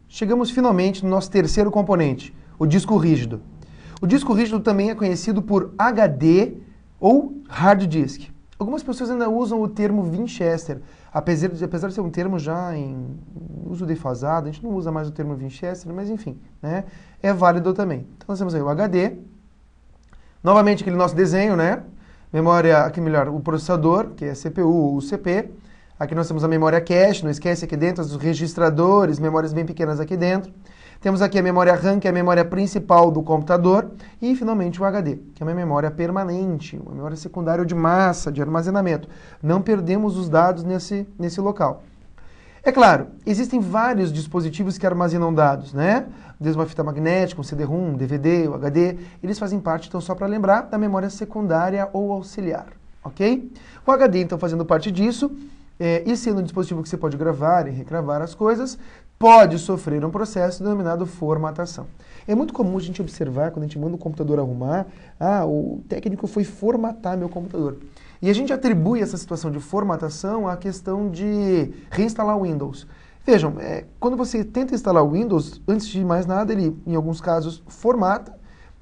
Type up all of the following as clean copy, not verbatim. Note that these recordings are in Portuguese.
chegamos finalmente no nosso terceiro componente, o disco rígido. O disco rígido também é conhecido por HD ou hard disk. Algumas pessoas ainda usam o termo Winchester, apesar de ser um termo já em uso defasado, a gente não usa mais o termo Winchester, mas enfim, né, é válido também. Então nós temos aí o HD, novamente aquele nosso desenho, né, memória, aqui melhor, o processador, que é CPU ou CPU. Aqui nós temos a memória cache, não esquece aqui dentro, os registradores, memórias bem pequenas aqui dentro. Temos aqui a memória RAM, que é a memória principal do computador. E, finalmente, o HD, que é uma memória permanente, uma memória secundária de massa, de armazenamento. Não perdemos os dados nesse local. É claro, existem vários dispositivos que armazenam dados, né? Desde uma fita magnética, um CD-ROM, um DVD, o HD. Eles fazem parte, então, só para lembrar, da memória secundária ou auxiliar, ok? O HD, então, fazendo parte disso, e sendo um dispositivo que você pode gravar e regravar as coisas, pode sofrer um processo denominado formatação. É muito comum a gente observar, quando a gente manda o computador arrumar, o técnico foi formatar meu computador. E a gente atribui essa situação de formatação à questão de reinstalar o Windows. Vejam, quando você tenta instalar o Windows, antes de mais nada, ele, em alguns casos, formata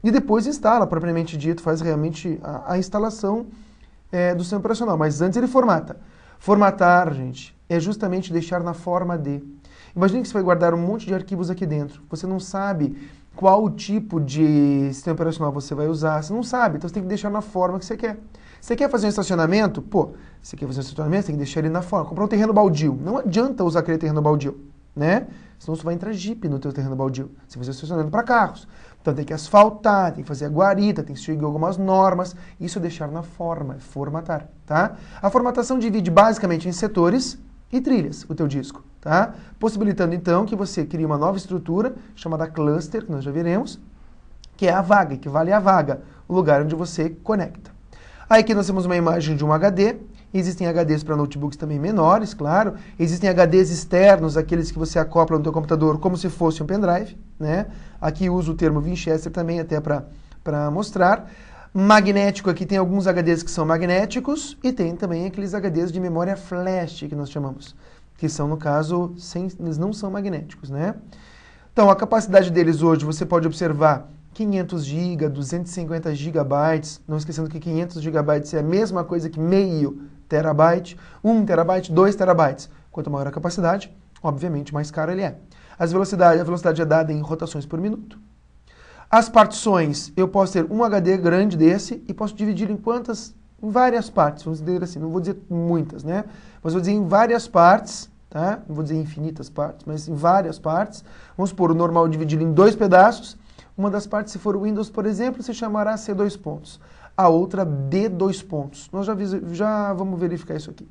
e depois instala, propriamente dito, faz realmente a instalação do sistema operacional. Mas antes ele formata. Formatar, gente, é justamente deixar na forma de. Imagine que você vai guardar um monte de arquivos aqui dentro. Você não sabe qual tipo de sistema operacional você vai usar. Você não sabe, então você tem que deixar na forma que você quer. Você quer fazer um estacionamento? Você quer fazer um estacionamento, você tem que deixar ele na forma. Comprar um terreno baldio. Não adianta usar aquele terreno baldio, né? Senão você vai entrar Jeep no teu terreno baldio. Você vai fazer estacionamento para carros. Então tem que asfaltar, tem que fazer a guarita, tem que seguir algumas normas. Isso é deixar na forma, é formatar, tá? A formatação divide basicamente em setores e trilhas o teu disco, tá? Possibilitando então que você crie uma nova estrutura chamada cluster, que nós já veremos, que é a vaga, que vale a vaga, o lugar onde você conecta. Aí aqui nós temos uma imagem de um HD. Existem HDs para notebooks também menores, claro. Existem HDs externos, aqueles que você acopla no teu computador como se fosse um pendrive, né? Aqui uso o termo Winchester também até para mostrar. Magnético, aqui tem alguns HDs que são magnéticos e tem também aqueles HDs de memória flash que nós chamamos, que são, no caso, eles não são magnéticos, né? Então, a capacidade deles hoje, você pode observar 500 GB, 250 GB, não esquecendo que 500 GB é a mesma coisa que meio terabyte, 1 terabyte, 2 terabytes. Quanto maior a capacidade, obviamente mais caro ele é. A velocidade é dada em rotações por minuto. As partições, eu posso ter um HD grande desse e posso dividir em várias partes, vamos dizer assim, não vou dizer muitas, né? Mas vou dizer em várias partes, tá? Não vou dizer infinitas partes, mas em várias partes. Vamos supor, o normal dividido em 2 pedaços. Uma das partes, se for o Windows, por exemplo, se chamará C2 pontos. A outra D2 pontos. Nós já vamos verificar isso aqui.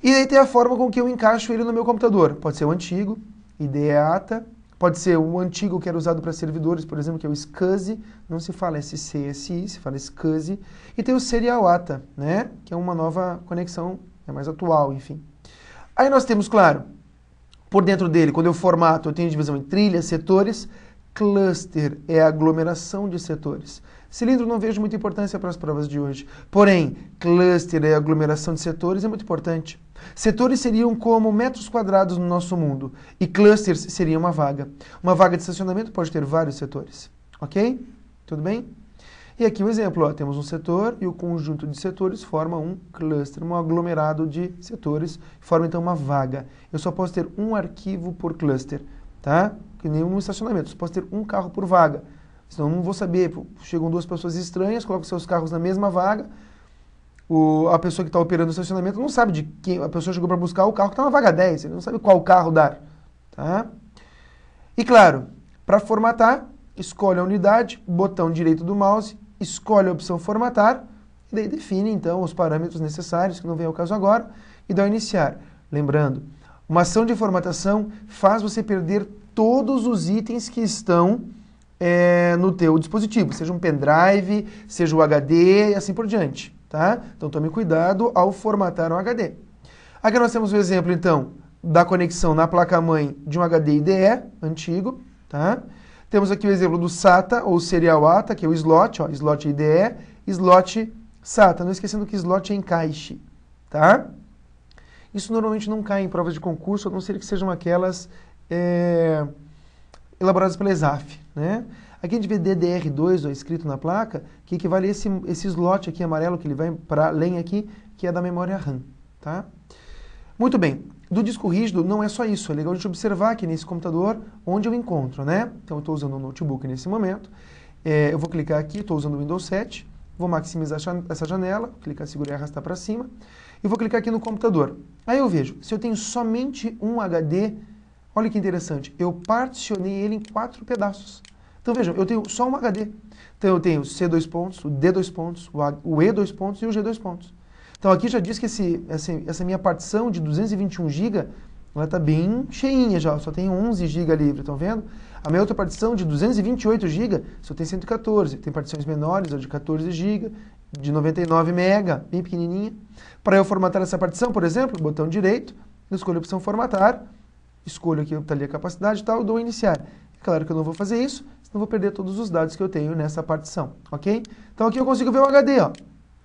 E aí tem a forma com que eu encaixo ele no meu computador. Pode ser o antigo, IDEATA. Pode ser o antigo que era usado para servidores, por exemplo, que é o SCSI. Não se fala SCSI, se fala SCSI. E tem o Serial ATA, né? Que é uma nova conexão, é mais atual, enfim. Aí nós temos, claro, por dentro dele, quando eu formato, eu tenho divisão em trilhas, setores. Cluster é a aglomeração de setores. Cilindro não vejo muita importância para as provas de hoje. Porém, cluster é a aglomeração de setores, é muito importante. Setores seriam como metros quadrados no nosso mundo. E clusters seria uma vaga. Uma vaga de estacionamento pode ter vários setores. Ok? Tudo bem? E aqui um exemplo. Temos um setor e o conjunto de setores forma um cluster, um aglomerado de setores. Forma então uma vaga. Eu só posso ter um arquivo por cluster. Tá? Que nem um estacionamento. Você pode ter um carro por vaga. Senão eu não vou saber. Chegam 2 pessoas estranhas, colocam seus carros na mesma vaga. A pessoa que está operando o estacionamento não sabe de quem. A pessoa chegou para buscar o carro que está na vaga 10. Ele não sabe qual carro dar. Tá? E claro, para formatar, escolhe a unidade, botão direito do mouse, escolhe a opção formatar, e daí define então os parâmetros necessários, que não vem ao caso agora, e dá o iniciar. Lembrando, uma ação de formatação faz você perder todos os itens que estão no teu dispositivo, seja um pendrive, seja o HD e assim por diante, tá? Então tome cuidado ao formatar um HD. Aqui nós temos o exemplo, então, da conexão na placa-mãe de um HD IDE antigo, tá? Temos aqui o exemplo do SATA, ou Serial ATA, que é o slot, slot IDE, slot SATA. Não esquecendo que slot é encaixe, tá? Isso normalmente não cai em provas de concurso, a não ser que sejam aquelas elaboradas pela ESAF, né? Aqui a gente vê DDR2 ó, escrito na placa, que equivale a esse slot aqui amarelo, que ele vai para além aqui, que é da memória RAM, tá? Muito bem, do disco rígido não é só isso, é legal a gente observar aqui nesse computador onde eu encontro, né? Então eu estou usando um notebook nesse momento, eu vou clicar aqui, estou usando o Windows 7, vou maximizar essa janela, clicar, segurar e arrastar para cima, e vou clicar aqui no computador. Aí eu vejo, se eu tenho somente um HD, olha que interessante, eu particionei ele em 4 pedaços. Então vejam, eu tenho só um HD. Então eu tenho o C2 pontos, o D2 pontos, o E2 pontos e o G2 pontos. Então aqui já diz que essa minha partição de 221 GB, ela está bem cheinha já, só tem 11 GB livre, estão vendo? A minha outra partição de 228 GB só tem 114, tem partições menores, a de 14 GB, de 99 MB, bem pequenininha. Para eu formatar essa partição, por exemplo, botão direito, eu escolho a opção formatar, escolho aqui ali a capacidade e tal, dou iniciar. É claro que eu não vou fazer isso, senão eu vou perder todos os dados que eu tenho nessa partição, ok? Então aqui eu consigo ver o HD, ó.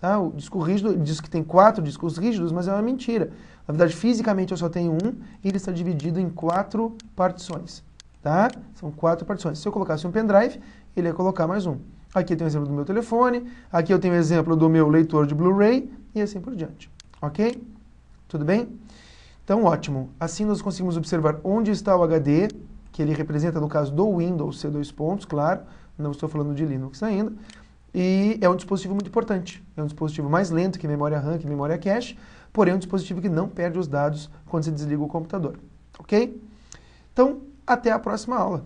Tá? O disco rígido diz que tem 4 discos rígidos, mas é uma mentira. Na verdade, fisicamente eu só tenho um e ele está dividido em 4 partições. Tá? São 4 partições. Se eu colocasse um pendrive, ele ia colocar mais um. Aqui eu tenho um exemplo do meu telefone, aqui eu tenho um exemplo do meu leitor de Blu-ray e assim por diante. Ok? Tudo bem? Então, ótimo. Assim nós conseguimos observar onde está o HD, que ele representa, no caso do Windows, C2 pontos, claro. Não estou falando de Linux ainda. E é um dispositivo muito importante. É um dispositivo mais lento que memória RAM, que memória cache, porém é um dispositivo que não perde os dados quando você desliga o computador. Ok? Então, até a próxima aula.